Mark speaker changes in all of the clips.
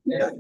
Speaker 1: Yeah.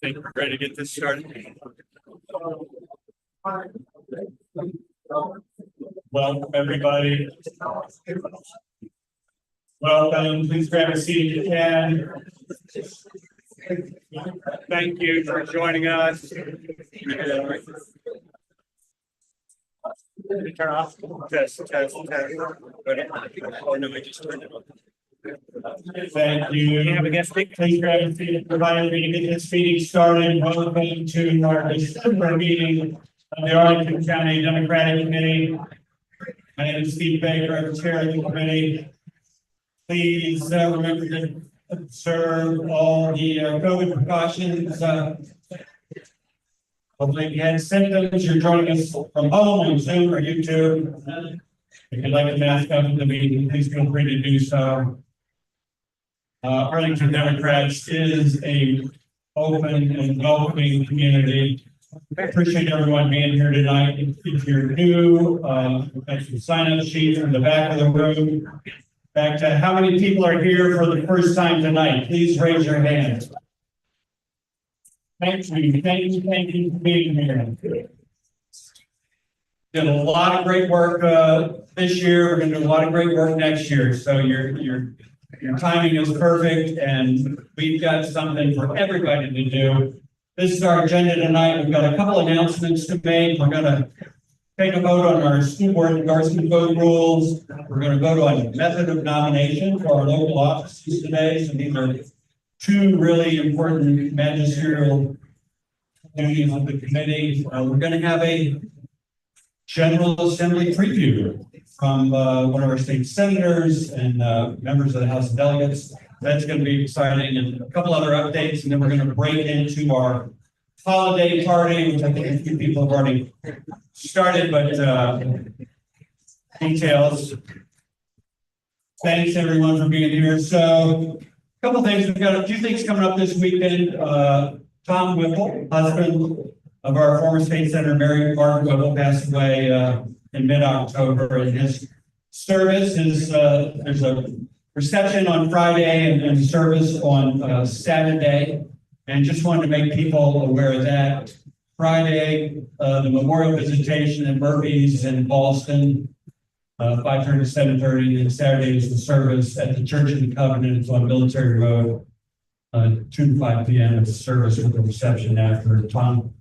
Speaker 1: Think we're ready to get this started. Welcome, everybody. Welcome. Please grab a seat if you can. Thank you for joining us. Turn off. Test. Oh, no, I just turned it on. Thank you. We have a guest speaker. Please grab a seat and provide me to get this meeting started. Welcome to our December meeting of the Arlington County Democratic Committee. My name is Steve Baker, I'm the chair of the committee. Please remember to observe all the COVID precautions. Hopefully, if you had symptoms, you're joining us from home on Zoom or YouTube. If you'd like to mask up in the meeting, please feel free to do so. Arlington Democrats is a open and welcoming community. I appreciate everyone being here tonight. If you're new, thanks for the sign-up sheet in the back of the room. Back to how many people are here for the first time tonight? Please raise your hand. Thank you for being here. Did a lot of great work this year. We're going to do a lot of great work next year. So your timing is perfect, and we've got something for everybody to do. This is our agenda tonight. We've got a couple announcements to make. We're going to take a vote on our school board endorsement vote rules. We're going to vote on method of nomination for our local offices today. So these are two really important magisterial duties of the committee. We're going to have a General Assembly preview from one of our state senators and members of the House of Delegates. That's going to be exciting, and a couple other updates, and then we're going to break into our holiday party, which I think a few people have already started, but details. Thanks everyone for being here. So, a couple things. We've got a few things coming up this weekend. Tom Whipple, husband of our former state senator Mary Martin Whipple, passed away in mid-October. And his service is there's a reception on Friday and service on Saturday. And just wanted to make people aware of that. Friday, the memorial visitation at Murphy's in Boston, 5:30 to 7:30. And Saturday is the service at the Church of the Covenant. It's on Military Road, 2 to 5 p.m. It's a service with a reception after. Tom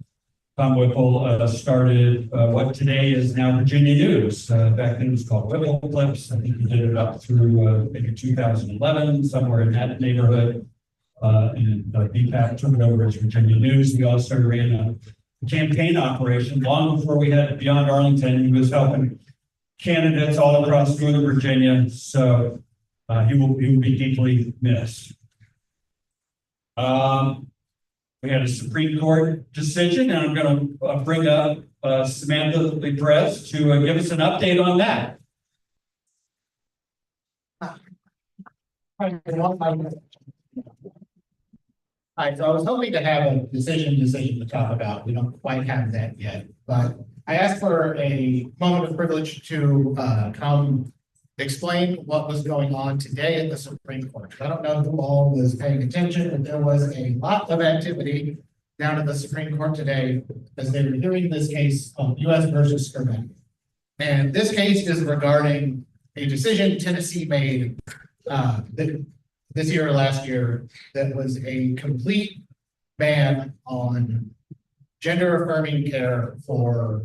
Speaker 1: Whipple started what today is now Virginia News. Back then it was called Whipple Clips. I think he did it up through maybe 2011, somewhere in that neighborhood. And BPAC took it over as Virginia News. We also ran a campaign operation long before we had Beyond Arlington. He was helping candidates all across Northern Virginia. So he will be deeply missed. We had a Supreme Court decision, and I'm going to bring up Samantha Liprez to give us an update on that.
Speaker 2: Hi, so I was hoping to have a decision to talk about. We don't quite have that yet, but I asked for a moment of privilege to come explain what was going on today at the Supreme Court. I don't know who all was paying attention, but there was a lot of activity down at the Supreme Court today as they were hearing this case of U.S. versus Skirmack. And this case is regarding a decision Tennessee made this year or last year that was a complete ban on gender affirming care for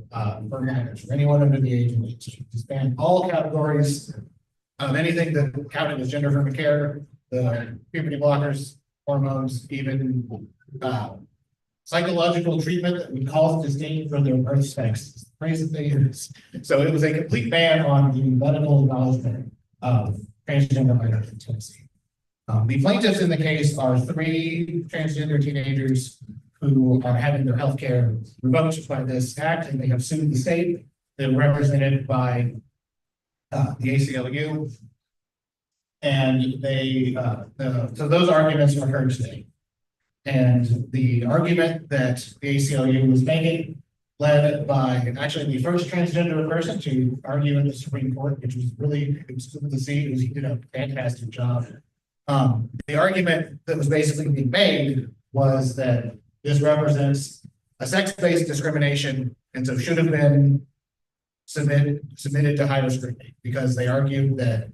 Speaker 2: minors, for anyone under the age of 18. Just ban all categories of anything that counted as gender affirming care, the puberty blockers, hormones, even psychological treatment that would cause disdain for their birth sex. Crazy thing is. So it was a complete ban on the medical acknowledgement of transgender minors in Tennessee. The plaintiffs in the case are 3 transgender teenagers who are having their health care revoked by this act, and they have sued the state. They're represented by the ACLU, and so those arguments were heard today. And the argument that the ACLU was making, led by actually the first transgender person to argue in the Supreme Court, which was really, it was good to see. He did a fantastic job. The argument that was basically being made was that this represents a sex-based discrimination, and so should have been submitted to higher scrutiny, because they argued that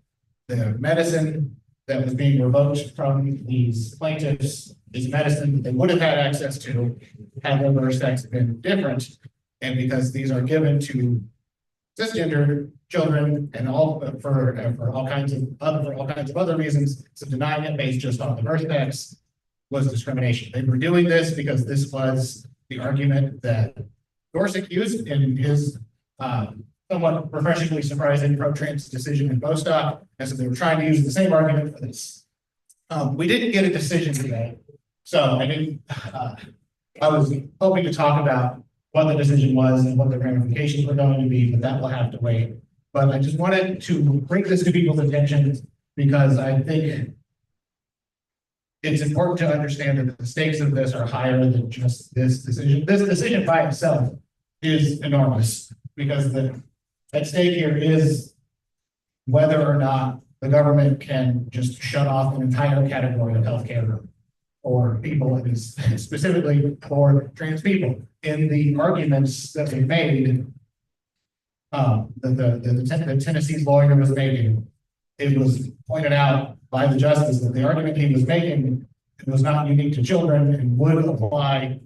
Speaker 2: the medicine that was being revoked from these plaintiffs is medicine that they would have had access to had their sex been different. And because these are given to cisgender children and all for all kinds of other reasons, so denying it based just on the birth sex was discrimination. They were doing this because this was the argument that Gorsuch used in his somewhat refreshingly surprising pro-trans decision in Bostock, and so they were trying to use the same argument for this. We didn't get a decision today, so I was hoping to talk about what the decision was and what the ramifications were going to be, but that will have to wait. But I just wanted to bring this to people's attention because I think it's important to understand that the stakes of this are higher than just this decision. This decision by itself is enormous because at stake here is whether or not the government can just shut off an entire category of healthcare for people, and specifically for trans people. In the arguments that they made, the Tennessee's lawyer was making, it was pointed out by the justice that the argument he was making was not unique to children and would apply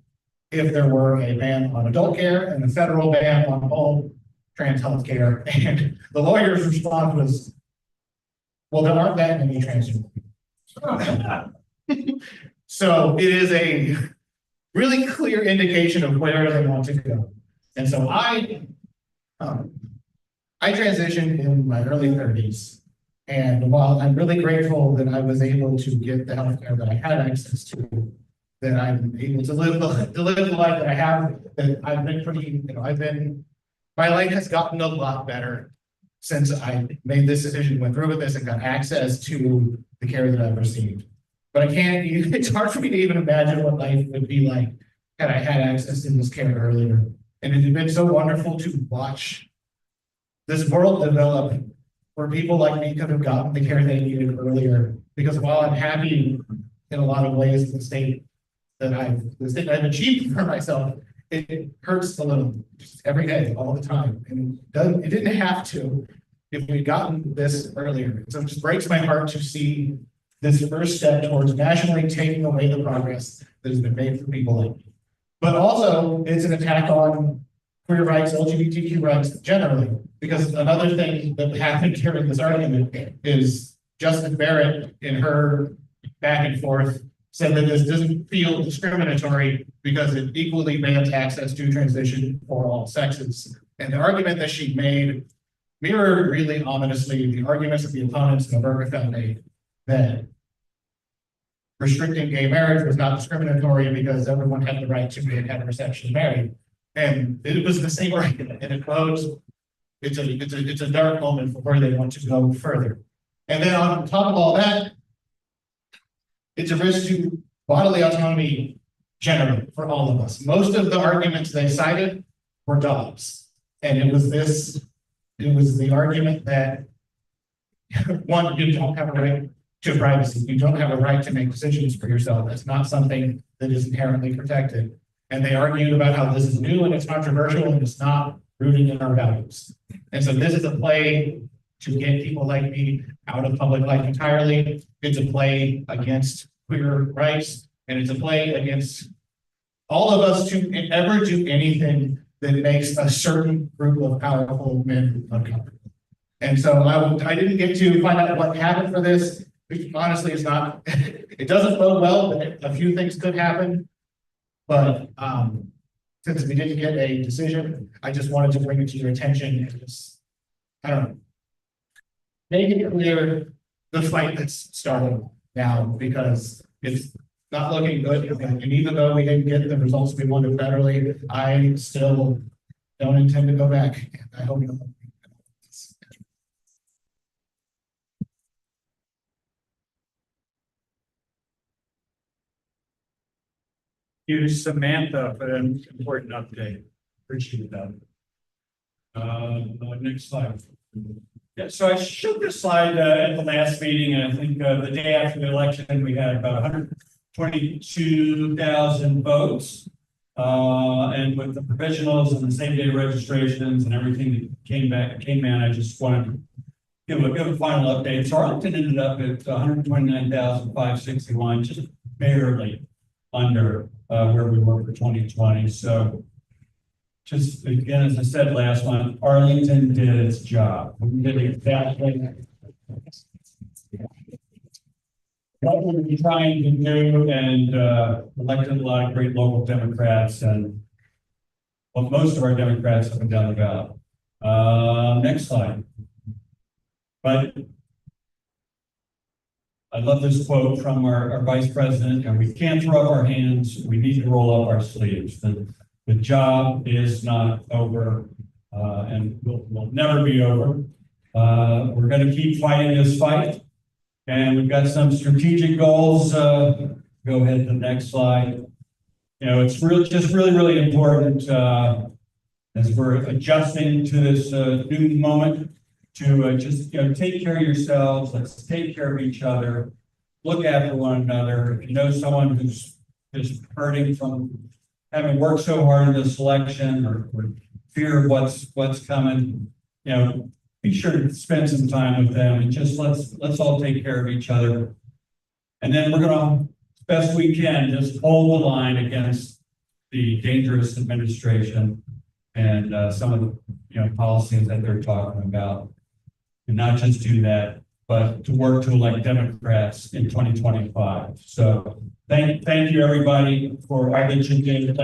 Speaker 2: if there were a ban on adult care and a federal ban on all trans health care. And the lawyer's response was, well, there aren't that many transgender people. So it is a really clear indication of where they want to go. And so I transitioned in my early 30s. And while I'm really grateful that I was able to get the healthcare that I had access to, that I'm able to live the life that I have, that I've been pretty, my life has gotten a lot better since I made this decision, went through with this, and got access to the care that I've received. But it's hard for me to even imagine what life would be like had I had access to this care earlier. And it had been so wonderful to watch this world develop where people like me could have gotten the care they needed earlier. Because while I'm happy in a lot of ways, the state that I've achieved for myself, it hurts a little just every day, all the time. And it didn't have to if we'd gotten this earlier. So it just breaks my heart to see this first step towards nationally taking away the progress that has been made for people like me. But also, it's an attack on queer rights, LGBTQ rights generally, because another thing that happened during this argument is Justice Barrett, in her back and forth, said that this doesn't feel discriminatory because it equally bans access to transition for all sexes. And the argument that she made mirrored really ominously the arguments that the opponents of Obergefell made, that restricting gay marriage was not discriminatory because everyone had the right to be heterosexually married. And it was the same argument, and it goes, it's a dark moment for where they want to go further. And then on top of all that, it's a risk to bodily autonomy generally for all of us. Most of the arguments they cited were dogs. And it was the argument that one, you don't have a right to privacy. You don't have a right to make decisions for yourself. That's not something that is inherently protected. And they argued about how this is new and it's controversial and it's not rooted in our values. And so this is a play to get people like me out of public life entirely. It's a play against queer rights, and it's a play against all of us to ever do anything that makes a certain group of powerful men uncomfortable. And so I didn't get to find out what happened for this. Honestly, it's not, it doesn't bode well, but a few things could happen. But since we didn't get a decision, I just wanted to bring it to your attention and just, I don't know, make it clear the fight that's starting now, because it's not looking good. And even though we didn't get the results we wanted federally, I still don't intend to go back. I hope you don't.
Speaker 1: You, Samantha, for an important update. Appreciate that. Next slide. Yeah, so I showed this slide at the last meeting, and I think the day after the election, we had about 22,000 votes. And with the provisionals and the same day registrations and everything that came in, I just wanted to give a final update. So Arlington ended up at 129,561, just barely under where we were for 2020. So just again, as I said last month, Arlington did its job. We did exactly what we were trying to do, and elected a lot of great local Democrats, and well, most of our Democrats up and down the ballot. Next slide. But I love this quote from our vice president, and we can't throw up our hands, we need to roll up our sleeves. The job is not over, and will never be over. We're going to keep fighting this fight, and we've got some strategic goals. Go ahead to the next slide. You know, it's really important as we're adjusting to this new moment to just take care of yourselves. Let's take care of each other. Look after one another. If you know someone who's hurting from having worked so hard in this election, or fear of what's coming, be sure to spend some time with them, and just let's all take care of each other. And then we're gonna, as best we can, just hold the line against the dangerous administration and some of the policies that they're talking about. And not just do that, but to work to elect Democrats in 2025. So thank you, everybody, for all that you did.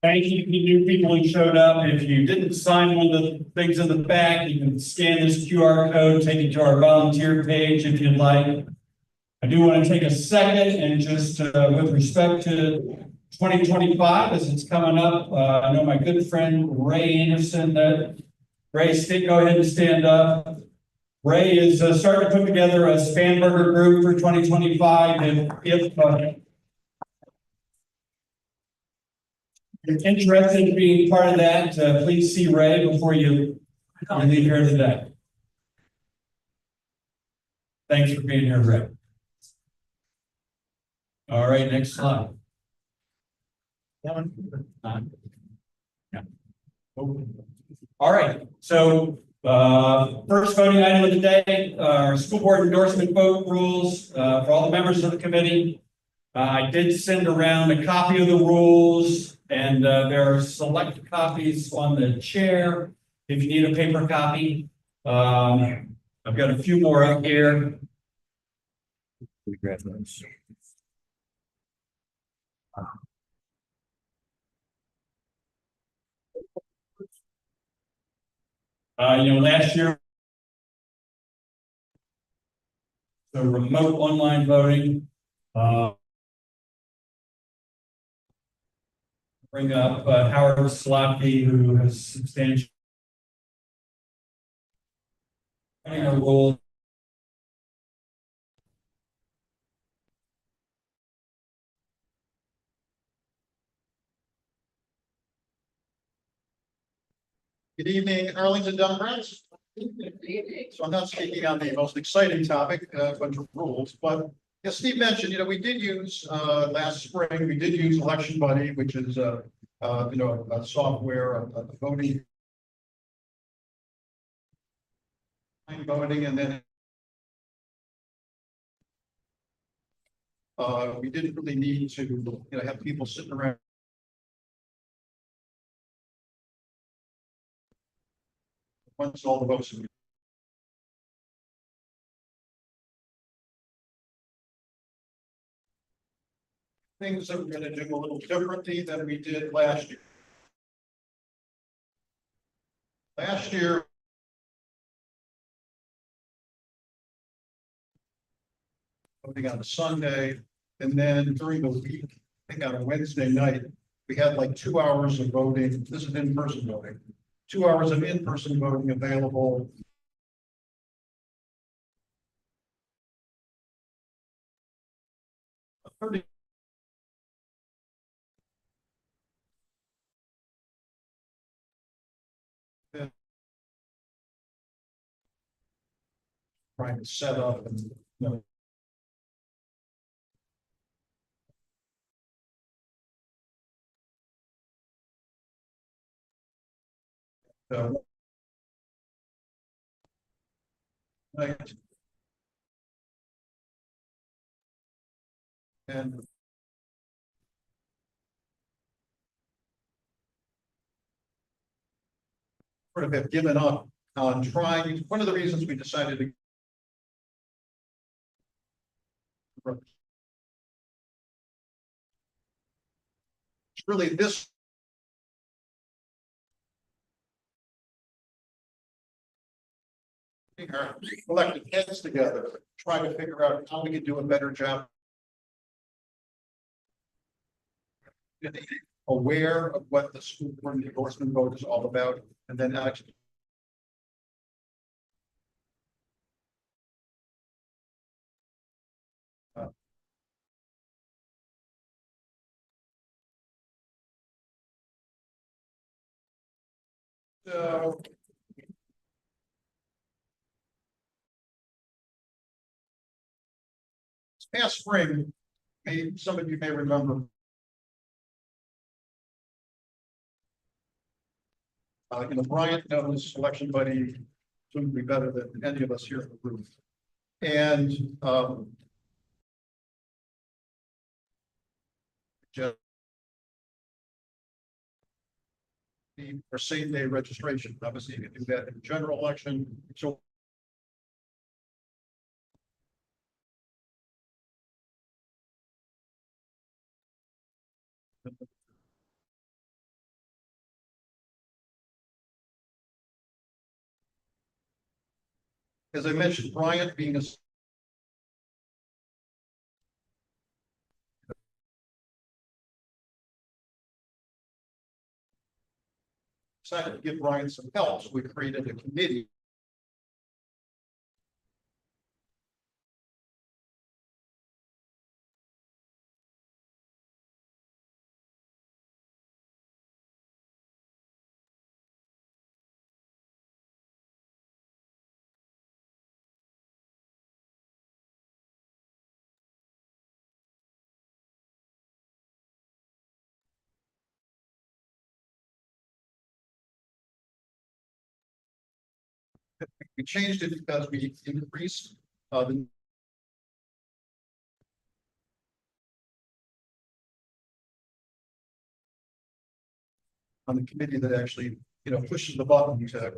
Speaker 1: Thank you to new people who showed up. If you didn't sign one of the things in the back, you can scan this QR code, take it to our volunteer page if you'd like. I do want to take a second and just with respect to 2025, as it's coming up, I know my good friend Ray Anderson. Ray, go ahead and stand up. Ray is starting to put together a Spanberger group for 2025. If you're interested in being part of that, please see Ray before you leave here today. Thanks for being here, Ray. All right, next slide. Yeah. All right, so first voting item of the day, our school board endorsement vote rules for all the members of the committee. I did send around a copy of the rules, and there are select copies on the chair if you need a paper copy. I've got a few more up here. We grab those. Last year, the remote online voting. Bring up Howard Slotky, who has substantial role.
Speaker 3: Good evening, Arlington Democrats. So I'm not speaking on the most exciting topic, bunch of rules, but as Steve mentioned, we did use last spring, we did use Election Buddy, which is a software, a voting, and then we didn't really need to have people sitting around. Once all the votes. Things that we're going to do a little differently than we did last year. Last year, voting on a Sunday, and then during the week, I think on a Wednesday night, we had like 2 hours of voting. This is in-person voting. 2 hours of in-person voting available. trying to set up and, so. Right. And sort of have given up on trying, one of the reasons we decided to it's really this our collective heads together, trying to figure out how we can do a better job. Aware of what the school board endorsement vote is all about, and then actually. So. Past spring, some of you may remember. Bryant knows election buddy soon to be better than any of us here in the room. And just for same day registration, obviously you can do that in the general election. So as I mentioned, Bryant being a decided to give Bryant some help, so we created a committee. We changed it because we increased the on the committee that actually, pushes the button to.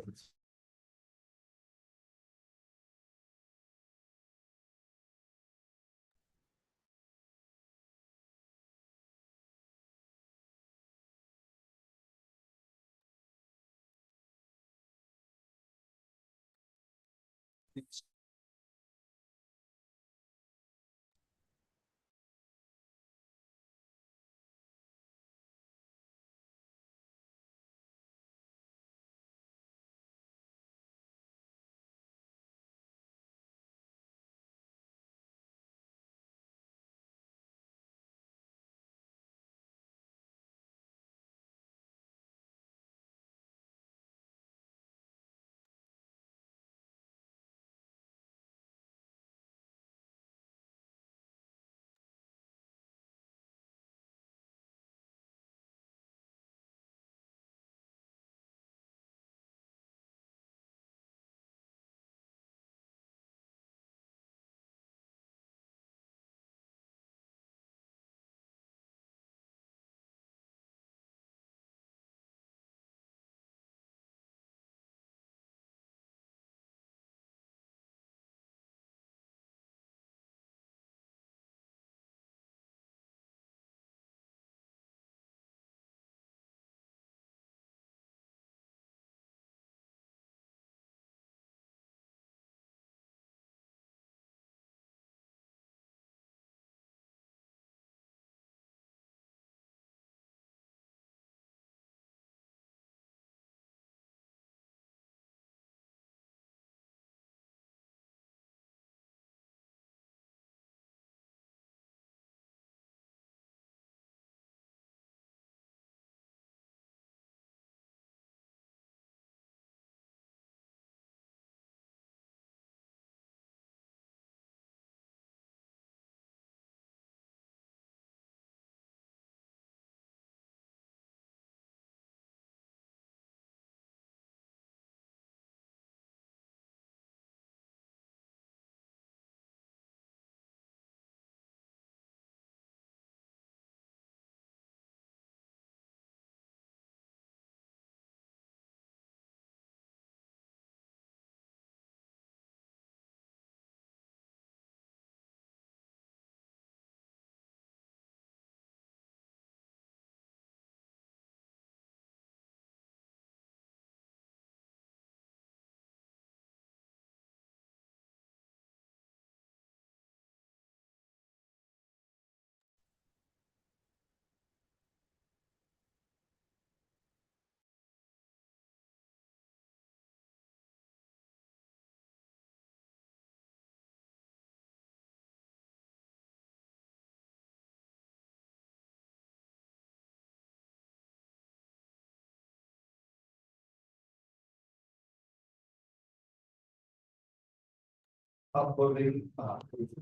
Speaker 4: uploading,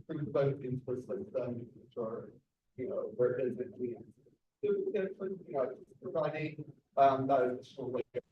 Speaker 4: pre-vote inputs like done, or, where it is that we. Providing, the school like.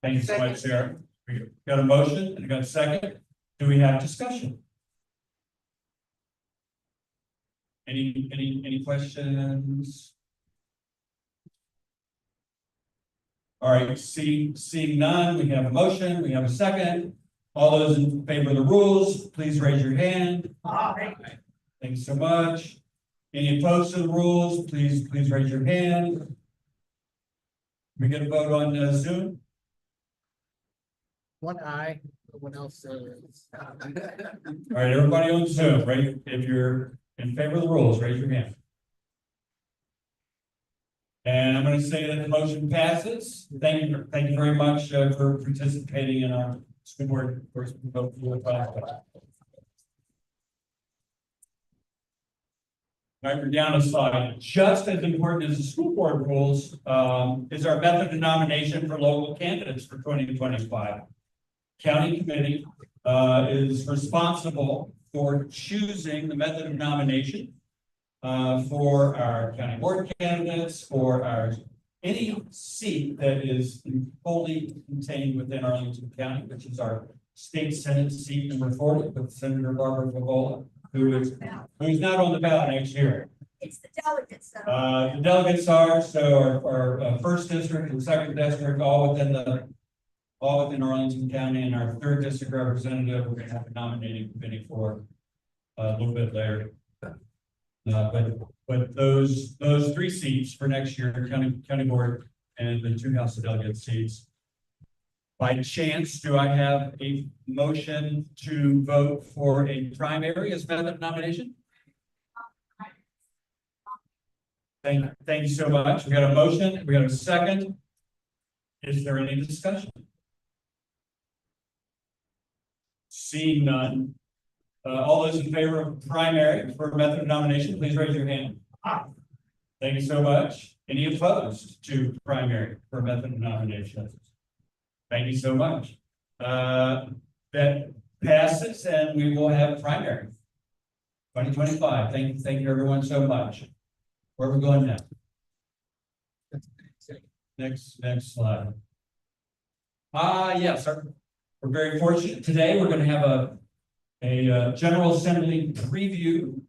Speaker 1: Thank you so much, Sarah. We got a motion and we got a second. Do we have discussion? Any questions? All right, seeing none, we have a motion, we have a second. All those in favor of the rules, please raise your hand. Thank you so much. Any opposed to the rules, please raise your hand. We get a vote on Zoom?
Speaker 2: One eye, one else.
Speaker 1: All right, everybody on Zoom, right? If you're in favor of the rules, raise your hand. And I'm going to say that the motion passes. Thank you very much for participating in our school board first vote for the process. All right, we're down a slide. Just as important as the school board rules is our method of nomination for local candidates for 2025. County committee is responsible for choosing the method of nomination for our county board candidates, for any seat that is fully contained within Arlington County, which is our state senate seat number 40 with Senator Barbara Favola, who's not on the ballot next year.
Speaker 5: It's the delegates.
Speaker 1: The delegates are our first district and second district, all within Arlington County, and our third district representative, we're going to have a nominating committee for a little bit later. But those three seats for next year, county board and the two House of Delegates seats. By chance, do I have a motion to vote for a primary as method of nomination? Thank you so much. We got a motion. We got a second. Is there any discussion? Seeing none. All those in favor of primary for method of nomination, please raise your hand. Thank you so much. Any opposed to primary for method of nomination? Thank you so much. That passes, and we will have primary 2025. Thank you everyone so much. Where are we going now? Next slide. Yes, we're very fortunate. Today, we're going to have a General Assembly preview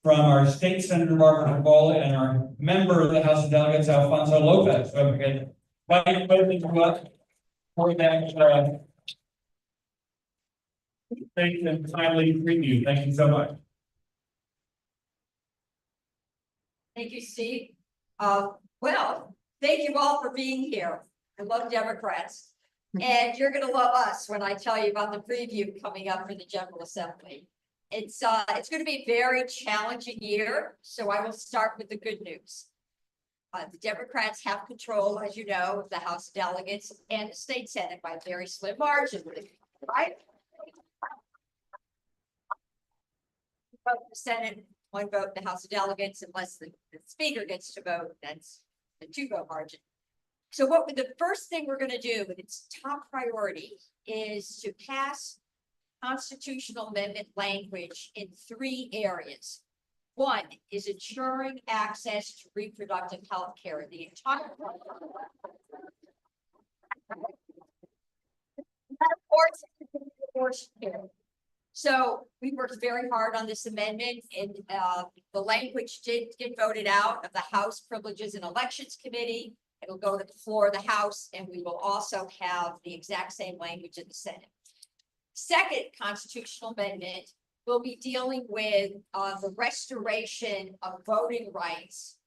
Speaker 1: from our state Senator Barbara Favola and our member of the House of Delegates, Alfonso Lopez. So we can invite both of you up for that timely preview. Thank you so much.
Speaker 5: Thank you, Steve. Well, thank you all for being here. I love Democrats. And you're going to love us when I tell you about the preview coming up for the General Assembly. It's going to be a very challenging year, so I will start with the good news. The Democrats have control, as you know, of the House of Delegates and the state Senate by a very slim margin, right? vote in the Senate, 1 vote in the House of Delegates, unless the speaker gets to vote, that's a 2-vote margin. So the first thing we're gonna do, and its top priority, is to pass constitutional amendment language in 3 areas. One is ensuring access to reproductive health care. The entire. Abortion care. So we worked very hard on this amendment, and the language did get voted out of the House Privileges and Elections Committee. It'll go to the floor of the House, and we will also have the exact same language in the Senate. Second constitutional amendment will be dealing with the restoration of voting rights.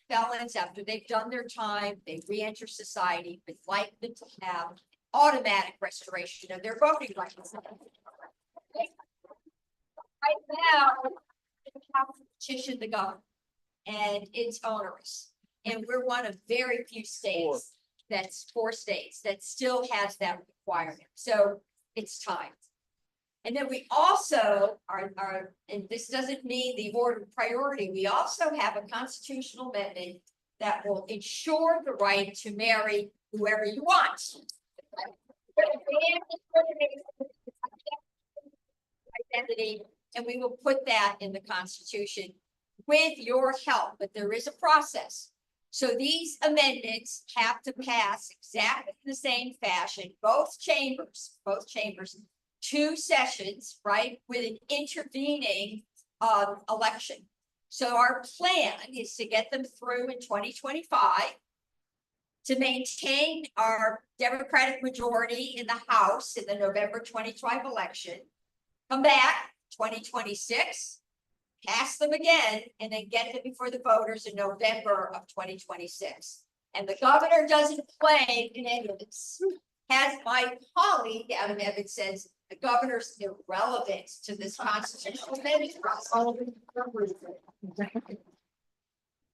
Speaker 5: Felons, after they've done their time, they re-enter society, we'd like them to have automatic restoration of their voting rights. Right now, we have to petition the government, and it's onerous. And we're one of very few states, that's 4 states, that still has that requirement. So it's time. And then we also are, and this doesn't mean the order of priority, we also have a constitutional amendment that will ensure the right to marry whoever you want. Identity, and we will put that in the Constitution with your help, but there is a process. So these amendments have to pass exactly the same fashion, both chambers, 2 sessions, right, with an intervening election. So our plan is to get them through in 2025, to maintain our Democratic majority in the House in the November 2025 election, come back 2026, pass them again, and then get them before the voters in November of 2026. And the governor doesn't play in any of this. As my colleague Adam Evans says, the governor's irrelevant to this constitutional amendment process.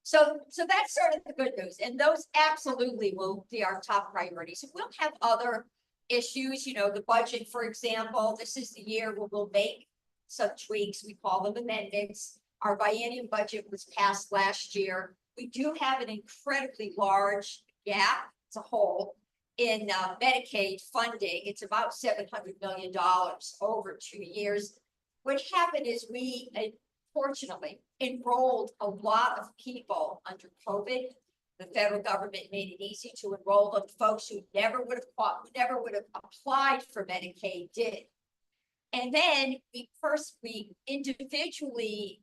Speaker 5: So that's sort of the good news, and those absolutely will be our top priorities. We'll have other issues, the budget, for example. This is the year where we'll make some tweaks. We call them amendments. Our biennium budget was passed last year. We do have an incredibly large gap as a whole in Medicaid funding. It's about $700 million over 2 years. What happened is we, fortunately, enrolled a lot of people under COVID. The federal government made it easy to enroll them. Folks who never would have applied for Medicaid did. And then we individually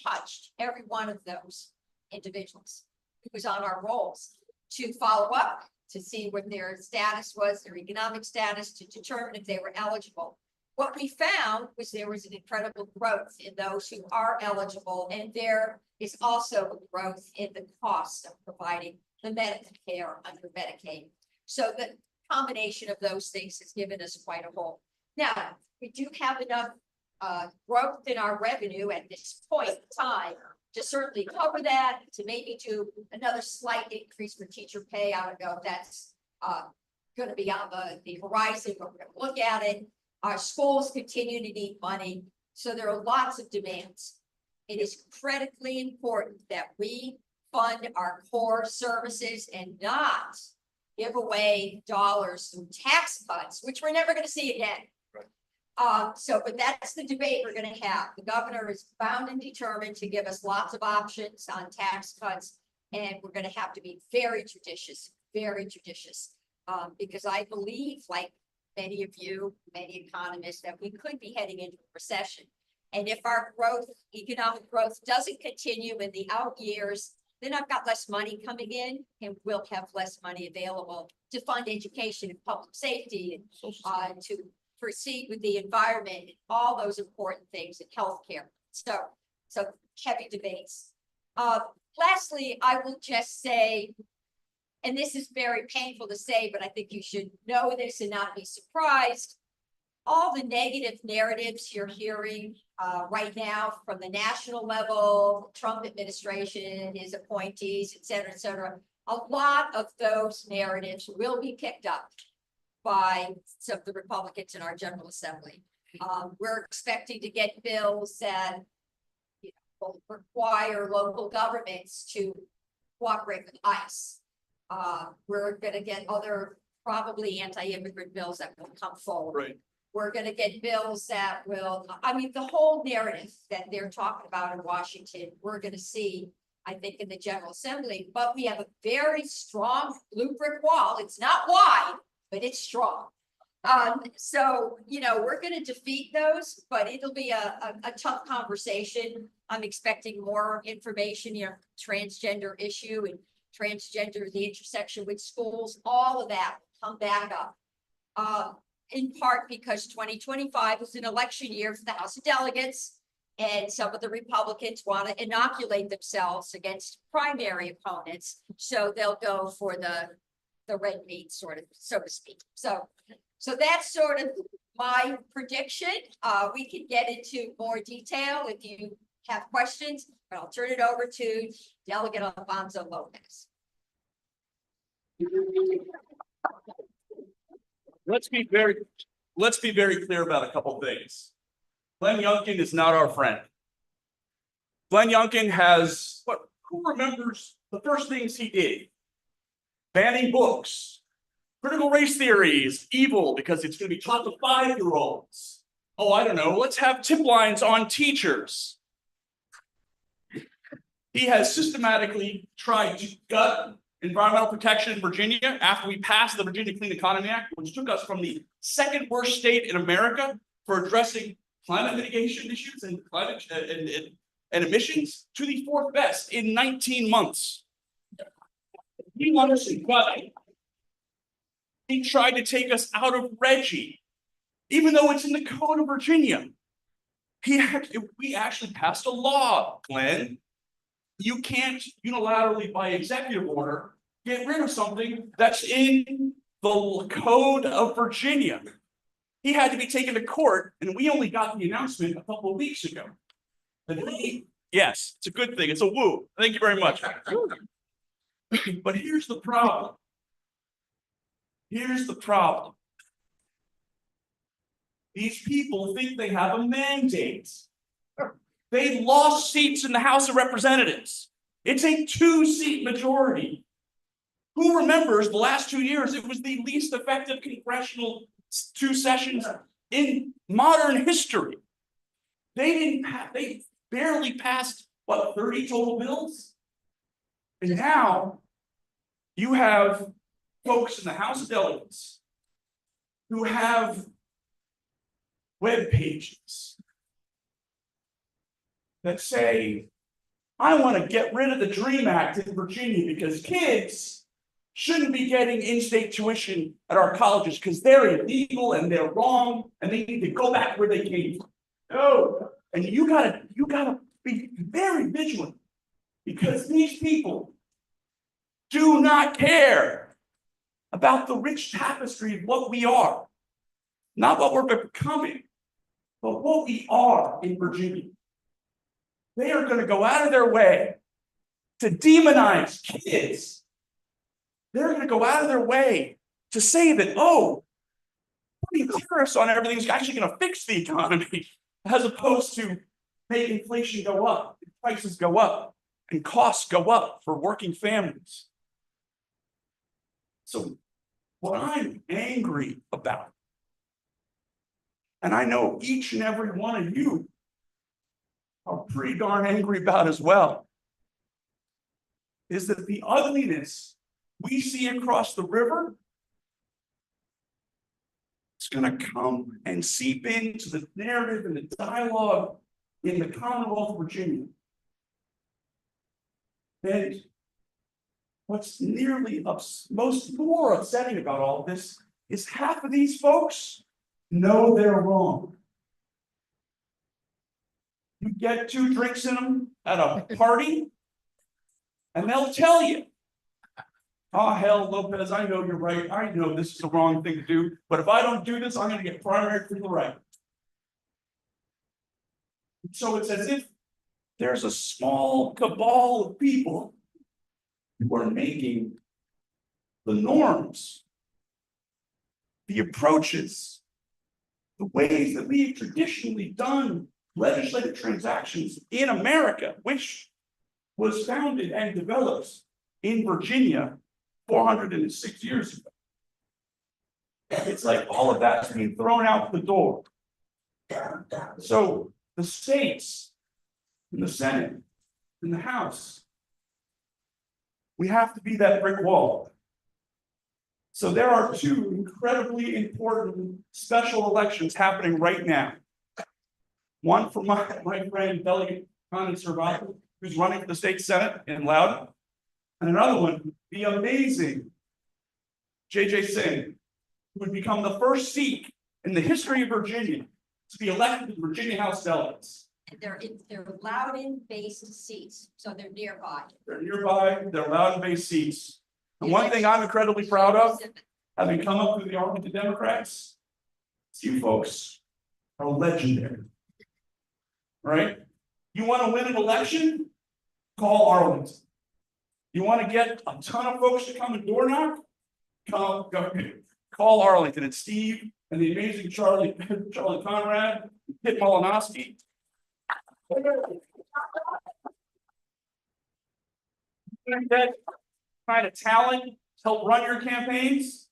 Speaker 5: touched every one of those individuals who was on our rolls to follow up, to see what their status was, their economic status, to determine if they were eligible. What we found was there was an incredible growth in those who are eligible, and there is also a growth in the cost of providing the medical care under Medicaid. So the combination of those things has given us quite a hold. Now, we do have enough growth in our revenue at this point in time to certainly cover that, to maybe do another slight increase for teacher pay. I don't know if that's going to be on the horizon, but we're going to look at it. Our schools continue to need money, so there are lots of demands. It is critically important that we fund our core services and not give away dollars through tax cuts, which we're never going to see again. But that's the debate we're going to have. The governor is bound and determined to give us lots of options on tax cuts, and we're going to have to be very judicious, because I believe, like many of you, many economists, that we could be heading into a recession. And if our economic growth doesn't continue in the out years, then I've got less money coming in, and we'll have less money available to fund education and public safety, and to proceed with the environment and all those important things in healthcare. So heavy debates. Lastly, I will just say, and this is very painful to say, but I think you should know this and not be surprised. All the negative narratives you're hearing right now from the national level, Trump administration, his appointees, et cetera, a lot of those narratives will be picked up by some of the Republicans in our General Assembly. We're expecting to get bills that will require local governments to cooperate with ICE. We're gonna get other probably anti-immigrant bills that will come forward.
Speaker 6: Right.
Speaker 5: We're gonna get bills that will, I mean, the whole narrative that they're talking about in Washington, we're gonna see, I think, in the General Assembly, but we have a very strong blue brick wall. It's not wide, but it's strong. So, we're gonna defeat those, but it'll be a tough conversation. I'm expecting more information, transgender issue and transgender, the intersection with schools, all of that will come back up. In part because 2025 is an election year for the House of Delegates. And some of the Republicans want to inoculate themselves against primary opponents. So they'll go for the red meat, sort of, so to speak. So that's sort of my prediction. We can get into more detail if you have questions, but I'll turn it over to Delegate Alfonso Lopez.
Speaker 6: Let's be very clear about a couple things. Glenn Youngkin is not our friend. Glenn Youngkin has, who remembers the first things he did? Banning books. Critical race theory is evil because it's going to be taught to 5-year-olds. Oh, I don't know. Let's have tip lines on teachers. He has systematically tried to gut environmental protection in Virginia after we passed the Virginia Clean Economy Act, which took us from the second worst state in America for addressing climate mitigation issues and climate and emissions to the 4th best in 19 months. He wanted us to gut it. He tried to take us out of Reggie, even though it's in the Code of Virginia. We actually passed a law, Glenn. You can't unilaterally, by executive order, get rid of something that's in the Code of Virginia. He had to be taken to court, and we only got the announcement a couple of weeks ago. Yes, it's a good thing. It's a woo. Thank you very much. But here's the problem. Here's the problem. These people think they have a mandate. They lost seats in the House of Representatives. It's a 2-seat majority. Who remembers the last 2 years? It was the least effective congressional 2 sessions in modern history. They barely passed, 30 total bills? And now you have folks in the House of Delegates who have web pages that say, I want to get rid of the DREAM Act in Virginia because kids shouldn't be getting in-state tuition at our colleges because they're illegal and they're wrong and they need to go back where they came from. No, and you gotta be very vigilant because these people do not care about the rich tapestry of what we are, not what we're becoming, but what we are in Virginia. They are going to go out of their way to demonize kids. They're going to go out of their way to say that, putting tariffs on everything is actually going to fix the economy, as opposed to make inflation go up, prices go up, and costs go up for working families. So what I'm angry about, and I know each and every one of you are pretty darn angry about as well, is that the ugliness we see across the river is going to come and seep into the narrative and the dialogue in the Commonwealth of Virginia. And what's more upsetting about all of this is half of these folks know they're wrong. You get 2 drinks in them at a party, and they'll tell you, oh, hell, Lopez, I know you're right. I know this is the wrong thing to do, but if I don't do this, I'm going to get primary for the right. So it's as if there's a small cabal of people who are making the norms, the approaches, the ways that we've traditionally done legislative transactions in America, which was founded and developed in Virginia 406 years ago. It's like all of that's being thrown out the door. So the states, in the Senate, in the House, we have to be that brick wall. So there are two incredibly important special elections happening right now. One for my friend Delegate Connie Cervato, who's running for the state Senate in Loudoun. And another one, the amazing JJ Singh, who would become the first Sikh in the history of Virginia to be elected to the Virginia House Delegates.
Speaker 5: And they're Loudoun-based seats, so they're nearby.
Speaker 6: They're nearby, they're Loudoun-based seats. And one thing I'm incredibly proud of, having come up through the Arlington Democrats, is you folks are legendary. Right? You want to win an election? Call Arlington. You want to get a ton of folks to come and door knock? Call Arlington and Steve and the amazing Charlie Conrad, Kit Malinowski. That kind of talent to help run your campaigns.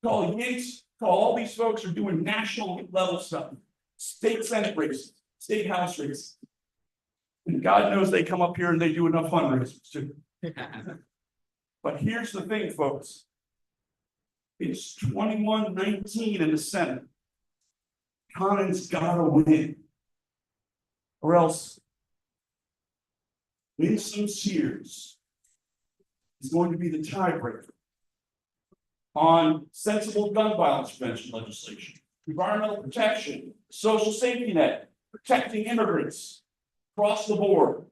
Speaker 6: Call Yinks, call all these folks who are doing national level stuff, state Senate races, state house races. And God knows they come up here and they do enough fundraisers too. But here's the thing, folks. It's 21-19 in the Senate. Connon's gotta win. Or else Winsome Sears is going to be the tiebreaker on sensible gun violence prevention legislation, environmental protection, social safety net, protecting immigrants across the board.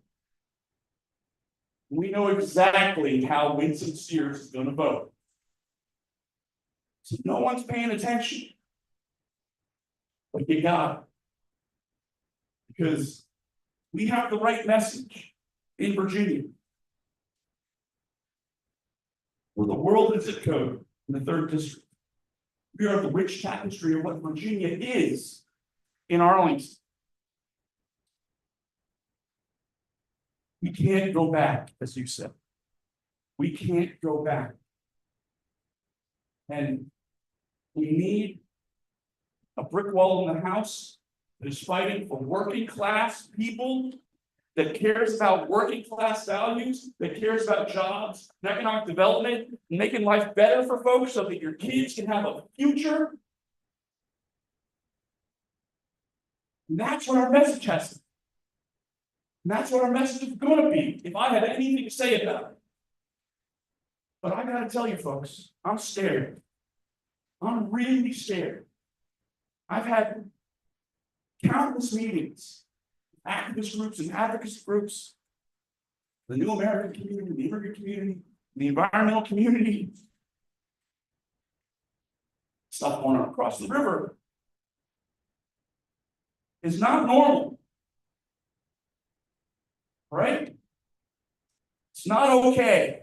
Speaker 6: We know exactly how Winsome Sears is going to vote. So no one's paying attention. But you got it. Because we have the right message in Virginia. We're the world zip code in the 3rd district. We are the rich tapestry of what Virginia is in Arlington. We can't go back, as you said. We can't go back. And we need a brick wall in the House that is fighting for working class people, that cares about working class values, that cares about jobs and economic development, and making life better for folks so that your kids can have a future. And that's what our message has to be. And that's what our message is going to be, if I had anything to say about it. But I gotta tell you folks, I'm scared. I'm really scared. I've had countless meetings, activist groups and advocacy groups, the New American community, the immigrant community, the environmental community. Stuff going on across the river is not normal. Right? It's not okay.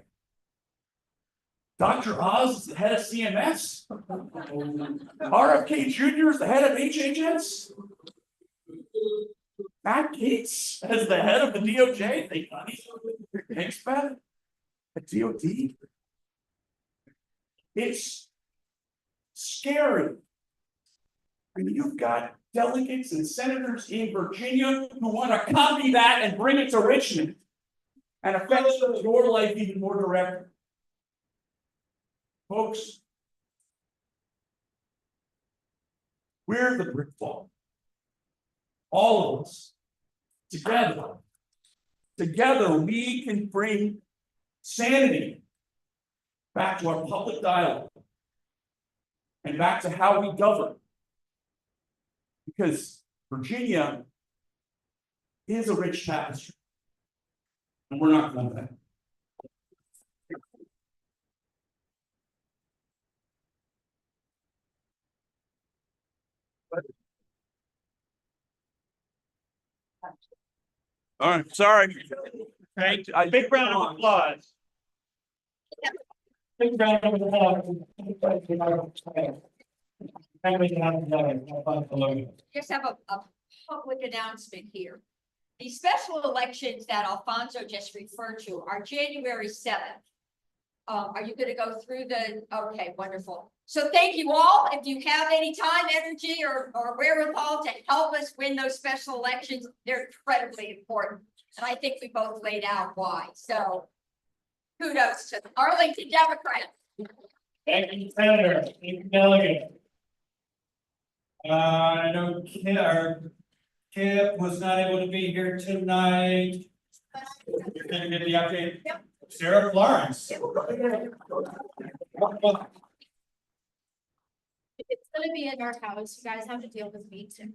Speaker 6: Dr. Oz is the head of CMS. RFK Jr. is the head of HHS. Matt Gaetz as the head of the DOJ. They got expert at DOD. It's scary. I mean, you've got delegates and senators in Virginia who want to copy that and bring it to Richmond and affect your life even more directly. Folks, we're the brick wall. All of us, together. Together, we can bring sanity back to our public dialogue and back to how we govern. Because Virginia is a rich tapestry, and we're not going back. All right, sorry.
Speaker 1: Right, big round of applause. Big round of applause.
Speaker 5: Just have a public announcement here. The special elections that Alfonso just referred to are January 7th. Are you gonna go through okay, wonderful. So thank you all. If you have any time, energy, or wherewithal to help us win those special elections, they're incredibly important. And I think we both laid out why. So kudos to the Arlington Democrats.
Speaker 1: Thank you, Senator, thank you, Delegate. I know Kip was not able to be here tonight. You're gonna get the update.
Speaker 5: Yep.
Speaker 1: Sarah Florence.
Speaker 7: It's gonna be in our house, you guys have to deal with me too.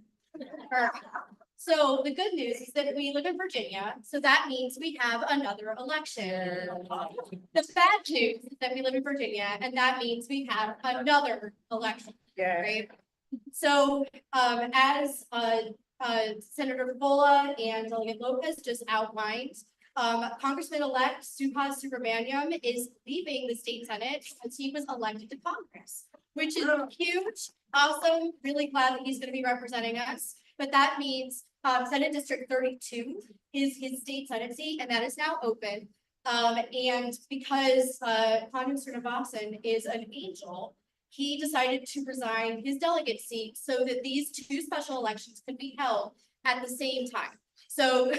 Speaker 7: So the good news is that we live in Virginia, so that means we have another election. The bad news is that we live in Virginia, and that means we have another election. Right? So, as Senator Vola and Delegate Lopez just outlined, Congressman-elect Suhas Subramaniam is leaving the state senate as he was elected to Congress, which is huge, awesome, really glad that he's gonna be representing us. But that means, Senate District 32 is his state senate seat, and that is now open. And because, Kanu Srinivasan is an angel, he decided to resign his delegate seat so that these two special elections could be held at the same time. So,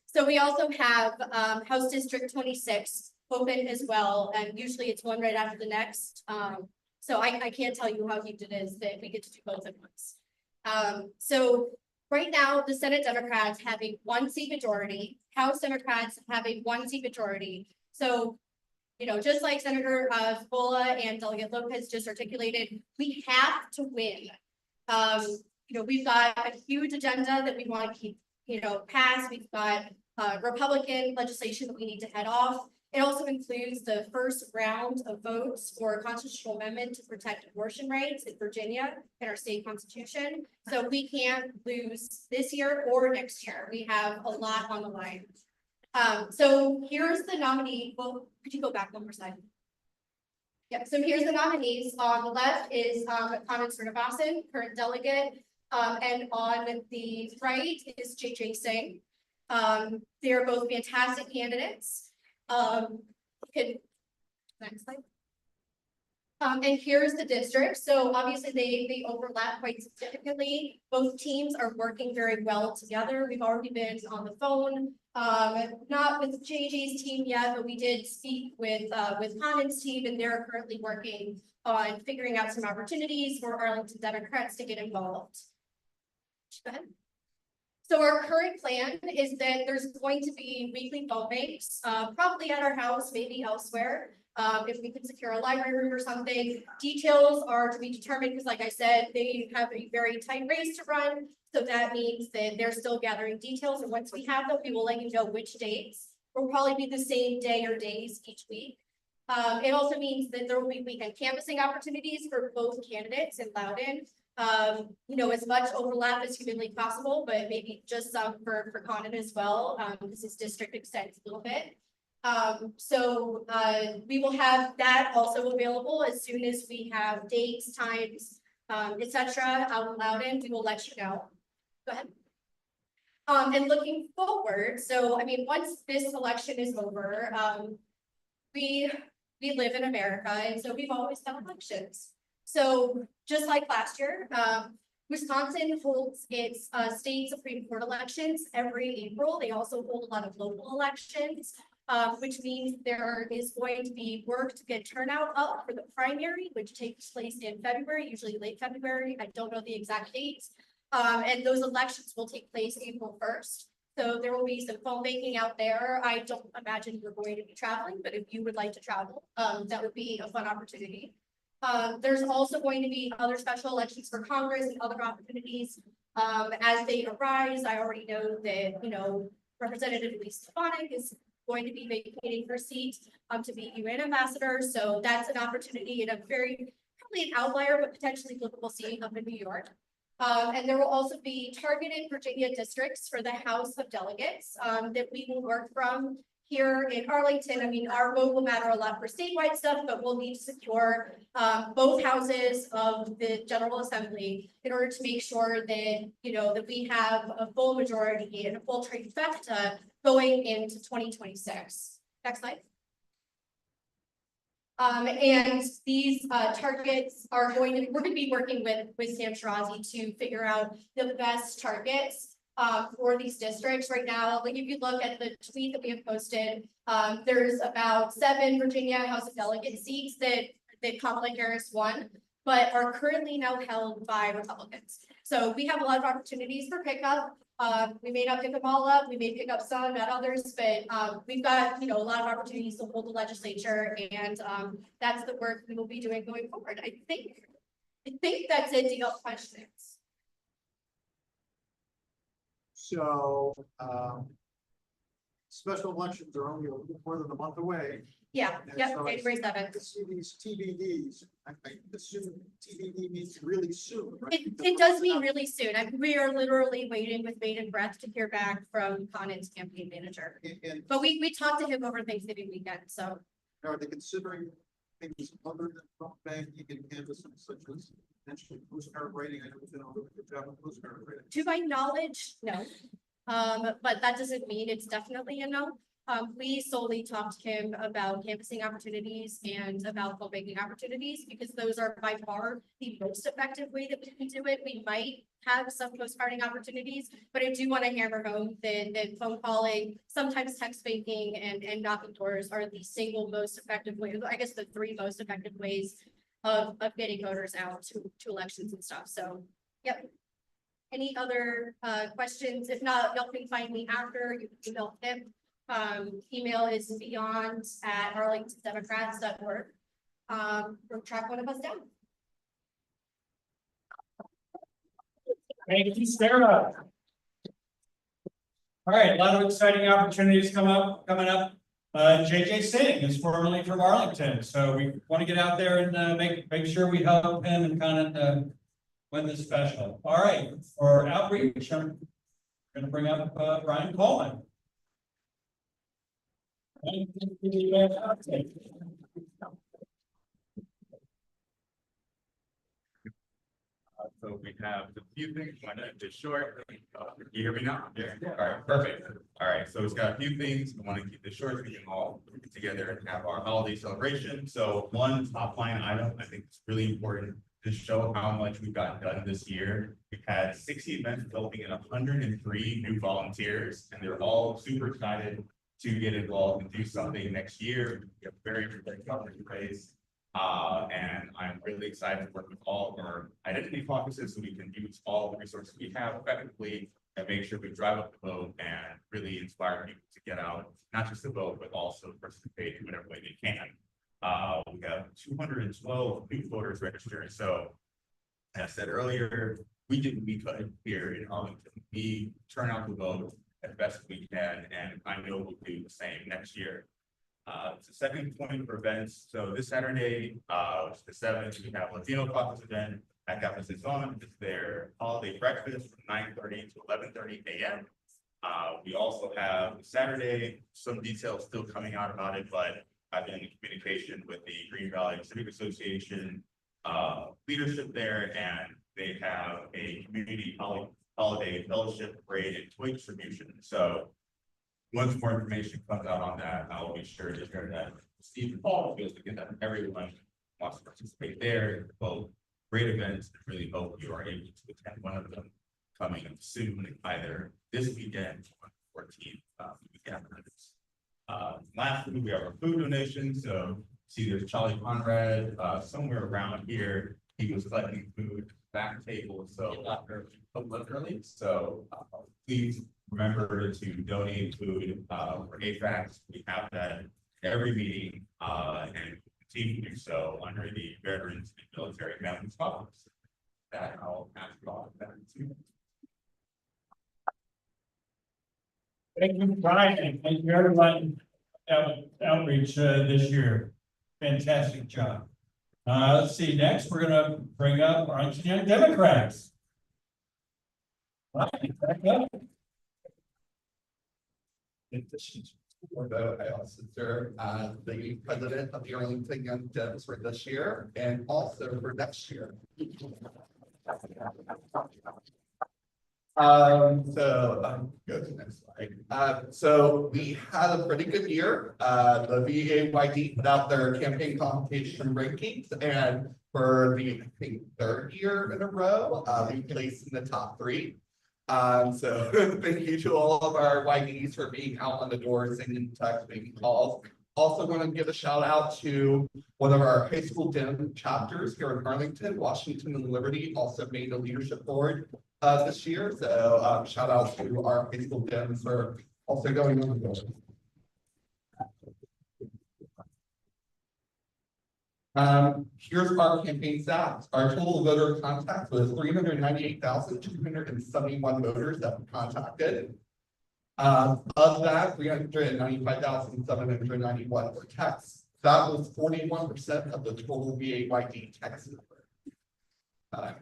Speaker 7: so we also have House District 26 open as well, and usually it's one right after the next. So I can't tell you how huge it is that we get to do both at once. So right now, the Senate Democrats have a 1-seat majority, House Democrats have a 1-seat majority. So, you know, just like Senator Vola and Delegate Lopez just articulated, we have to win. You know, we've got a huge agenda that we want to keep, you know, passed. We've got Republican legislation that we need to head off. It also includes the first round of votes for a constitutional amendment to protect abortion rights in Virginia in our state constitution. So we can't lose this year or next year. We have a lot on the line. So here's the nominee. Well, could you go back one more slide? Yeah, so here's the nominees. On the left is Kanu Srinivasan, current delegate. And on the right is JJ Singh. They're both fantastic candidates. Next slide. And here's the district. So obviously they overlap quite significantly. Both teams are working very well together. We've already been on the phone, not with JJ's team yet, but we did speak with Kanan's team, and they're currently working on figuring out some opportunities for Arlington Democrats to get involved. Go ahead. So our current plan is that there's going to be weekly phone banks, probably at our house, maybe elsewhere. If we can secure a library room or something. Details are to be determined because, like I said, they have a very tight race to run. So that means that they're still gathering details. And once we have them, we will let you know which dates. Will probably be the same day or days each week. It also means that there will be weekend canvassing opportunities for both candidates in Loudoun. You know, as much overlap as humanly possible, but maybe just some for Conan as well, because his district extends a little bit. So we will have that also available as soon as we have dates, times, etc. out in Loudoun. We will let you know. Go ahead. And looking forward, so I mean, once this election is over, we live in America, and so we've always done elections. So just like last year, Wisconsin holds its state Supreme Court elections every April. They also hold a lot of local elections, which means there is going to be work to get turnout up for the primary, which takes place in February, usually late February. I don't know the exact dates. And those elections will take place April 1st. So there will be some phone banking out there. I don't imagine you're going to be traveling, but if you would like to travel, that would be a fun opportunity. There's also going to be other special elections for Congress and other opportunities as they arise. I already know that, you know, Representative Elise Stefanik is going to be vacating her seat to be UN ambassador. So that's an opportunity and a very, probably an outlier, but potentially flippable seat up in New York. And there will also be targeted Virginia districts for the House of Delegates that we will work from here in Arlington, I mean, our vote will matter a lot for statewide stuff, but we'll need to secure both houses of the General Assembly in order to make sure that, you know, that we have a full majority and a full trifecta going into 2026. Next slide. And these targets are we're gonna be working with Sam Shirazi to figure out the best targets for these districts right now. Like if you look at the tweet that we have posted, there's about 7 Virginia House of Delegates seats that Kamala Harris won, but are currently now held by Republicans. So we have a lot of opportunities for pickup. We may not pick them all up, we may pick up some, not others, but we've got, you know, a lot of opportunities to hold the legislature, and that's the work we will be doing going forward. I think that's it. Do you have questions?
Speaker 3: So, special elections are only a little more than a month away.
Speaker 7: Yeah,
Speaker 3: And
Speaker 7: yep,
Speaker 3: so I
Speaker 7: January 7th.
Speaker 3: see these TBDs, I assume TBD means really soon, right?
Speaker 7: It does mean really soon. We are literally waiting with bated breath to hear back from Conan's campaign manager.
Speaker 3: And
Speaker 7: But we talked to him over Thanksgiving weekend, so.
Speaker 3: are they considering things other than front banking and canvassing such as potentially postcard writing? I know we've been all over the job of postcard writing.
Speaker 7: To my knowledge, no. But that doesn't mean it's definitely a no. We solely talked to him about canvassing opportunities and about phone banking opportunities, because those are by far the most effective way that we can do it. We might have some postcarding opportunities, but I do want to hammer home that phone calling, sometimes text banking and knocking doors are the single most effective way, I guess the 3 most effective ways of getting voters out to elections and stuff. So, yep. Any other questions? If not, y'all can find me after. You can email him. Email is beyond@arlingtondemocrats.org. Or track one of us down.
Speaker 1: Thank you, Sarah. All right, a lot of exciting opportunities coming up. JJ Singh is formerly from Arlington, so we want to get out there and make sure we help him and kind of win this special. All right, for outreach, I'm going to bring up Brian Coleman.
Speaker 8: So we have a few things, one is short. You hear me now? Yeah. All right, perfect. All right, so it's got a few things. We want to keep this short so we can all get together and have our holiday celebration. So one top line item, I think it's really important to show how much we've gotten done this year. We've had 60 events resulting in 103 new volunteers, and they're all super excited to get involved and do something next year. We have very coverage in place. And I'm really excited to work with all of our identity caucuses so we can use all the resources we have effectively and make sure we drive up the vote and really inspire people to get out, not just to vote, but also participate in whatever way they can. We have 212 new voters registered. So as I said earlier, we did what we could here in Arlington. We turn out the vote as best we can, and I know we'll do the same next year. It's the second point for events. So this Saturday, which is the 7th, we have Latino Caucus event at Café Saison. It's their holiday breakfast from 9:30 to 11:30 a.m. We also have Saturday, some details still coming out about it, but I've been in communication with the Green Valley Civic Association leadership there, and they have a community holiday fellowship parade and toy distribution. So once more information comes out on that, I will be sure to share that. Steve Paul feels to get that everyone wants to participate there. Both great events, and really hope you are able to attend one of them coming soon, either this weekend or 14th weekend after this. Lastly, we have our food donation. So see, there's Charlie Conrad somewhere around here. He was collecting food back table, so early. So please remember to donate food for AFAX. We have that every meeting and continue to do so under the Veterans and Military Families Caucus. That I'll pass it off back to.
Speaker 1: Thank you, Brian. Thank you, everyone. Outreach this year. Fantastic job. Let's see, next we're gonna bring up Arlington Young Democrats. Right, back up.
Speaker 4: Although I also serve as the president of the Arlington Young Dems for this year and also for next year. Go to the next slide. So we had a pretty good year. The VAYD put out their campaign competition rankings, and for the, I think, third year in a row, we placed in the top 3. So thank you to all of our YDs for being out on the door, singing, text, making calls. Also want to give a shout out to one of our high school Dem chapters here in Arlington, Washington and Liberty, also made a leadership board this year. So shout out to our high school Dems for also going on the board. Here's our campaign stats. Our total voter contacts was 398,271 voters that were contacted. Of that, 395,791 were texts. That was 41% of the total VAYD text number.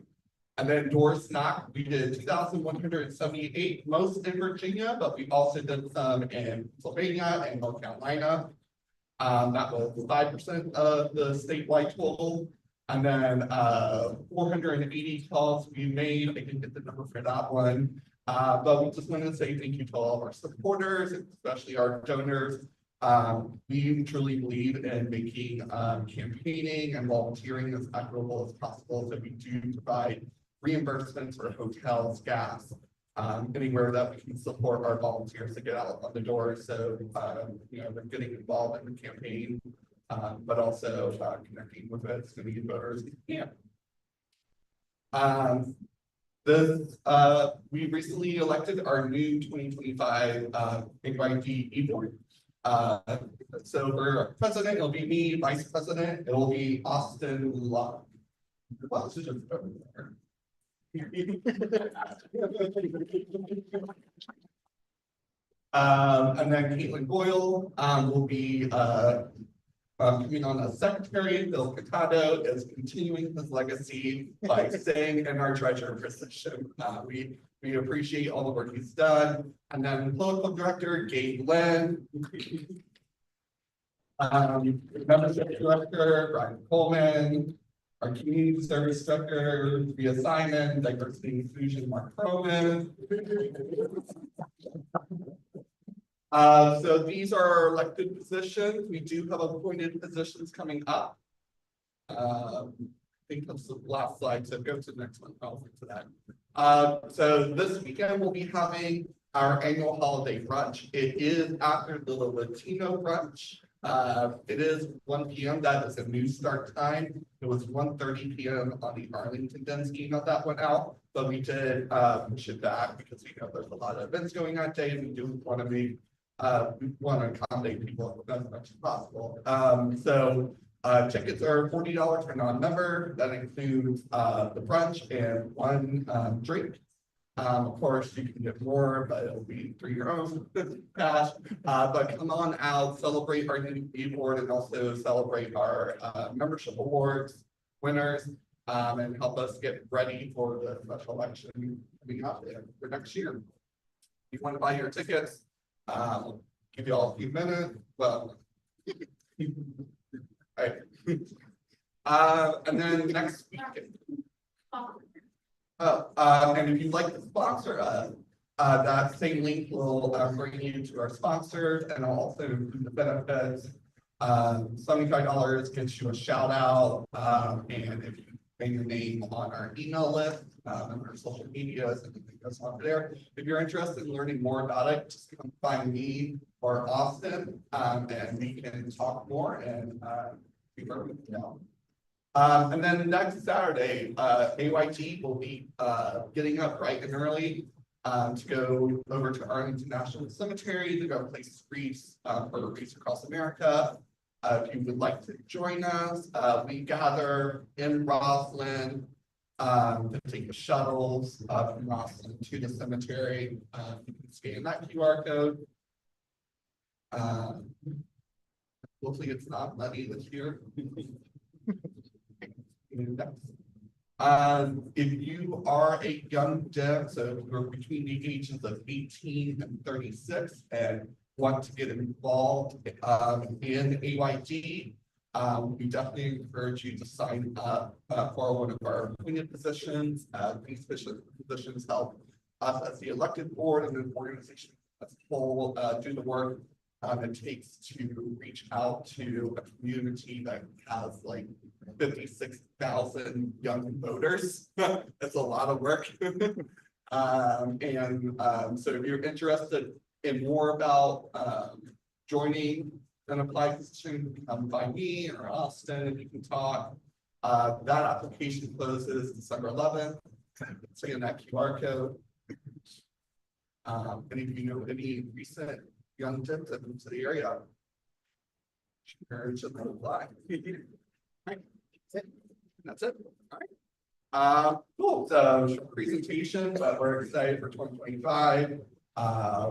Speaker 4: And then doors knocked, we did 2,178, most in Virginia, but we also did some in Pennsylvania and North Carolina. That was 5% of the statewide total. And then 480 calls we made. I didn't get the number for that one. But we just want to say thank you to all of our supporters, especially our donors. We truly believe in making campaigning and volunteering as equitable as possible. So we do provide reimbursements for hotels, gas, anywhere that we can support our volunteers to get out on the door. So, you know, they're getting involved in the campaign, but also connecting with its community voters. Yeah. We recently elected our new 2025 NYD e-board. So for president, it'll be me, vice president, it'll be Austin Locke. Well, it's just over there. And then Caitlin Boyle will be coming on as secretary. Bill Catado is continuing his legacy by staying in our treasurer position. We appreciate all the work he's done. And then political director Gabe Lynn. Membership director Brian Coleman. Our community service director, Via Simon, diversity and inclusion, Mark Croman. So these are our elected positions. We do have appointed positions coming up. I think that's the last slide, so go to the next one. I'll get to that. So this weekend we'll be having our annual holiday brunch. It is after the Latino brunch. It is 1 p.m. That is a new start time. It was 1:30 p.m. on the Arlington Dems email that went out, but we did push it back because we know there's a lot of events going on today, and we do want to make we want to accommodate people as much as possible. So tickets are $40 for non-member. That includes the brunch and 1 drink. Of course, you can get more, but it'll be for your own cash. But come on out, celebrate our new e-board, and also celebrate our membership awards winners, and help us get ready for the special election coming up for next year. If you want to buy your tickets, give you all a few minutes. Well, all right. And then next weekend. And if you'd like to sponsor us, that same link will bring you to our sponsors, and I'll also include the benefits. $75 gets you a shout out, and if you bring your name on our email list, and our social medias, and everything goes on there. If you're interested in learning more about it, just come find me or Austin, and we can talk more and figure it out. And then next Saturday, AYT will be getting up bright and early to go over to Arlington National Cemetery to go place wreaths for Wreaths Across America. If you would like to join us, we gather in Roslyn to take the shuttles from Roslyn to the cemetery. You can scan that QR code. Hopefully it's not muddy this year. If you are a young Dem, so you're between the ages of 18 and 36, and want to get involved in AYD, we definitely encourage you to sign up for one of our appointed positions. These positions help us as the elected board and the organization as a whole do the work it takes to reach out to a community that has like 56,000 young voters. That's a lot of work. So if you're interested in more about joining an applied position, come by me or Austin, and you can talk. That application closes December 11th. See in that QR code. And if you know any recent young gents that moved to the area, encourage them to apply. That's it. All right. Cool. So short presentation, but we're excited for 2025.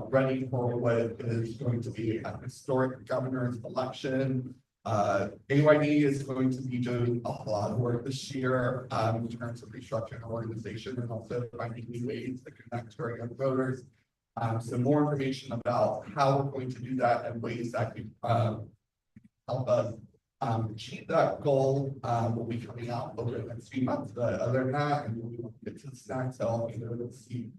Speaker 4: Ready for what is going to be a historic governor's election. AYD is going to be doing a lot of work this year in terms of restructuring our organization and also finding new ways to connect to our young voters. So more information about how we're going to do that and ways that can help us achieve that goal will be coming out over the next few months. But other than that, and we will get to the snacks, I'll be able to see.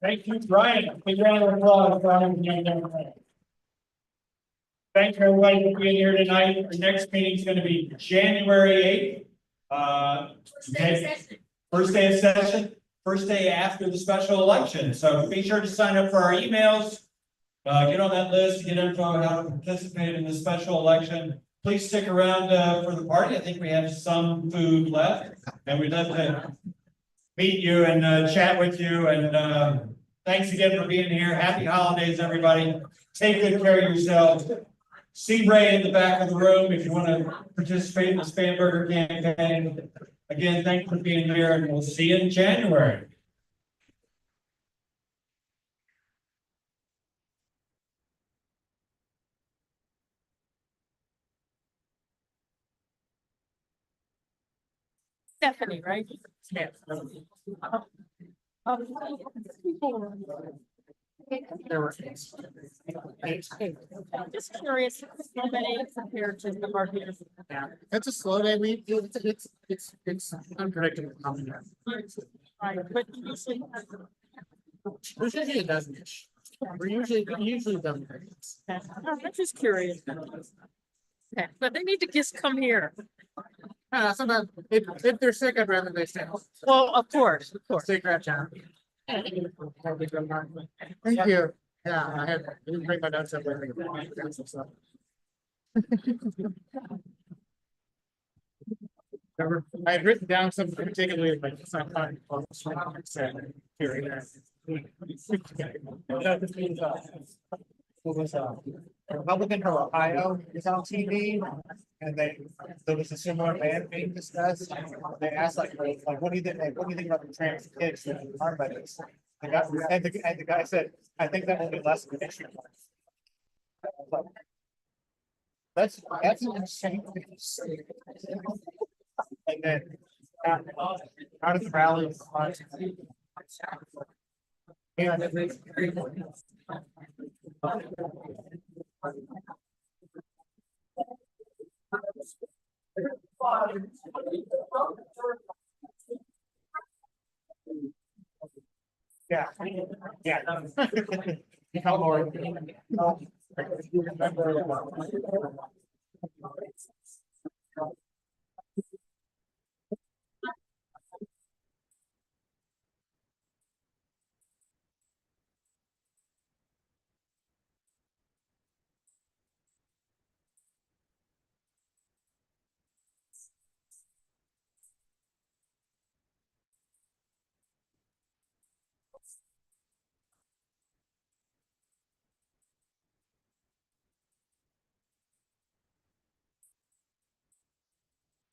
Speaker 1: Thank you, Brian. Big round of applause, Brian. Thank you, everybody, for being here tonight. Our next meeting is going to be January 8th. First day of session, first day after the special election. So be sure to sign up for our emails. Get on that list, get info on how to participate in the special election. Please stick around for the party. I think we have some food left, and we'd love to meet you and chat with you. And thanks again for being here. Happy holidays, everybody. Take good care of yourselves. See Ray in the back of the room if you want to participate in the Spam Burger campaign. Again, thanks for being here, and we'll see you in January.
Speaker 9: Stephanie, right? Yeah. Just curious, how many compared to the market?
Speaker 2: It's a slow day. It's unpredictable.
Speaker 9: Right, but usually.
Speaker 2: There's usually a dozen. We're usually done.
Speaker 9: I'm just curious. Okay, but they need to just come here.
Speaker 2: Sometimes if they're sick, I'd rather they stay home.
Speaker 9: Well, of course.
Speaker 2: Take that, John. Thank you. Yeah, I didn't bring my notes up. I had written down some particularly like it's not fun. A Republican from Ohio is on TV, and there was a similar ban being discussed. They asked like what do you think? Like, what do you think about the trans kids that are harmed by this? And the guy said, I think that will be less of an issue. That's an insane thing to say. And then out of the rally, yeah. Become more.